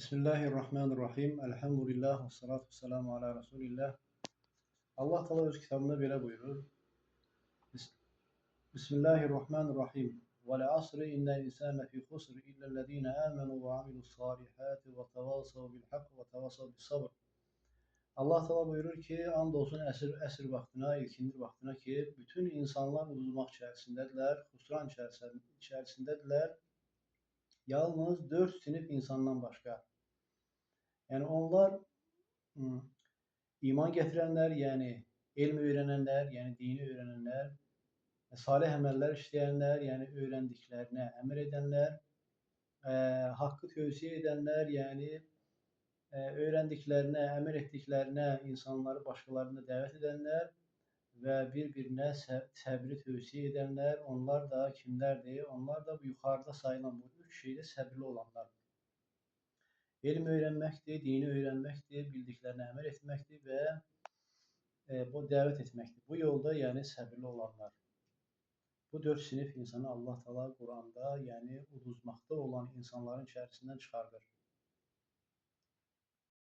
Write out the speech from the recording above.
Bismillahirrahmanirrahim. Elhamdülillah ve salatu vesselamu ala Resulillah. Allah Teala öz kitabında belə buyurur. Bismillahirrahmanirrahim. Ve le asri innel insane fi husr illellezine amenu ve amilussalihati ve tevasav bil hak ve tevasav bis sabr. Allah Teala buyurur ki, and olsun əsr vaxtına, ilkindir vaxtına ki, bütün insanlar uduzmaq içərisindədirlər, husran içərisindədirlər. Yalnız 4 sinif insandan başqa. Yəni onlar iman gətirənlər, yəni elm öyrənənlər, yəni dini öyrənənlər, salih əməllər işləyənlər, yəni öyrəndiklərinə əmr edənlər, haqqı tövsiyə edənlər, yəni öyrəndiklərinə, əmr etdiklərinə insanları başqalarına dəvət edənlər və bir-birinə səbri tövsiyə edənlər, onlar da kimlərdir? Onlar da bu yuxarıda sayılan bu 3 şeydə səbirli olanlardır. Elm öyrənməkdir, dini öyrənməkdir, bildiklərinə əmr etməkdir və bu dəvət etməkdir. Bu yolda yəni səbirli olanlar. Bu 4 sinif insanı Allah Teala Quranda yəni uduzmaqda olan insanların içərisindən çıxardır.